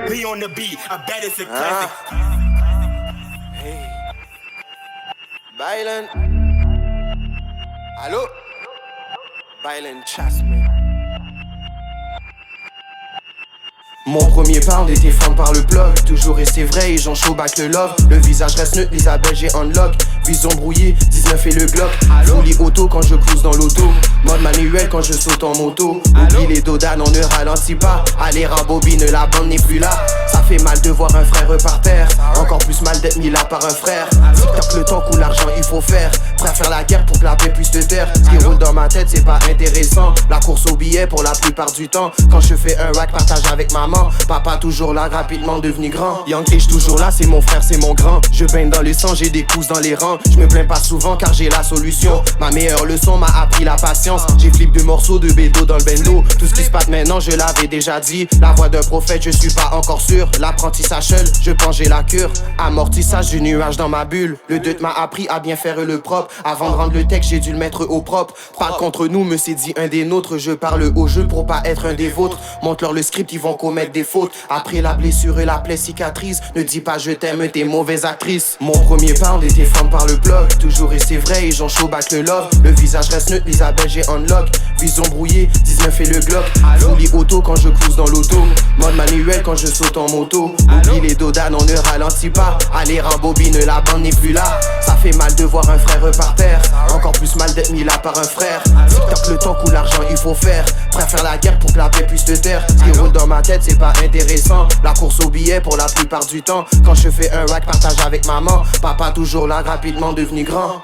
Me on the beat, I bet it's a classic. Hey. Bailen. Allô? Bailen Chasman. Mon premier pound était fan par le blog. Toujours resté vrai et j'en show back le love. Le visage reste neutre, Isabelle j'ai unlock. Vision brouillée, 19 et le Glock. Fully auto quand je cruise dans l'auto. Mode manuel quand je saute en moto. Oublie les dodanes, on ne ralentit pas. Allez rembobine, la bande n'est plus là. Ça fait mal de voir un frère par terre. Encore plus mal d'être mis là par un frère. TikTok le temps où l'argent il faut faire. Prêt à faire la guerre pour que la paix puisse te taire. Ce qui roule dans ma tête c'est pas intéressant. La course au billet pour la plupart du temps. Quand je fais un rack partage avec maman. Papa toujours là, rapidement devenu grand. Young Age toujours là, c'est mon frère, c'est mon grand. Je baigne dans le sang, j'ai des coups dans les rangs. Je me plains pas souvent car j'ai la solution. Ma meilleure leçon m'a appris la patience. J'ai flip 2 morceaux de bédo dans le bendo. Tout ce qui se passe maintenant, je l'avais déjà dit. La voix d'un prophète, je suis pas encore sûr. L'apprentissage seul, je pense j'ai la cure. Amortissage du nuage dans ma bulle. Le deut m'a appris à bien faire le propre. Avant de rendre le texte, j'ai dû le mettre au propre. Parle contre nous, me s'est dit un des nôtres. Je parle au jeu pour pas être un des vôtres. Montre-leur le script, ils vont commettre des fautes. Après la blessure et la plaie cicatrise. Ne dis pas je t'aime, t'es mauvaise actrice. Mon premier pound était fan par le blog. Toujours resté vrai et j'en show back le love. Le visage reste neutre, Isabelle j'ai unlock. Vision brouillée, 19 et le Glock. Fully auto quand je cruise dans l'auto. Mode manuel quand je saute en moto. Oublie les dodanes, on ne ralentit pas. Allez rembobine, la bande n'est plus là. Ça fait mal de voir un frère par terre. Encore plus mal d'être mis là par un frère. TikTok le temps où l'argent il faut faire. Prêt à faire la guerre pour que la paix puisse te taire. Ce qui roule dans ma tête c'est pas intéressant. La course au billet pour la plupart du temps. Quand je fais un rack partage avec maman. Papa toujours là, rapidement devenu grand.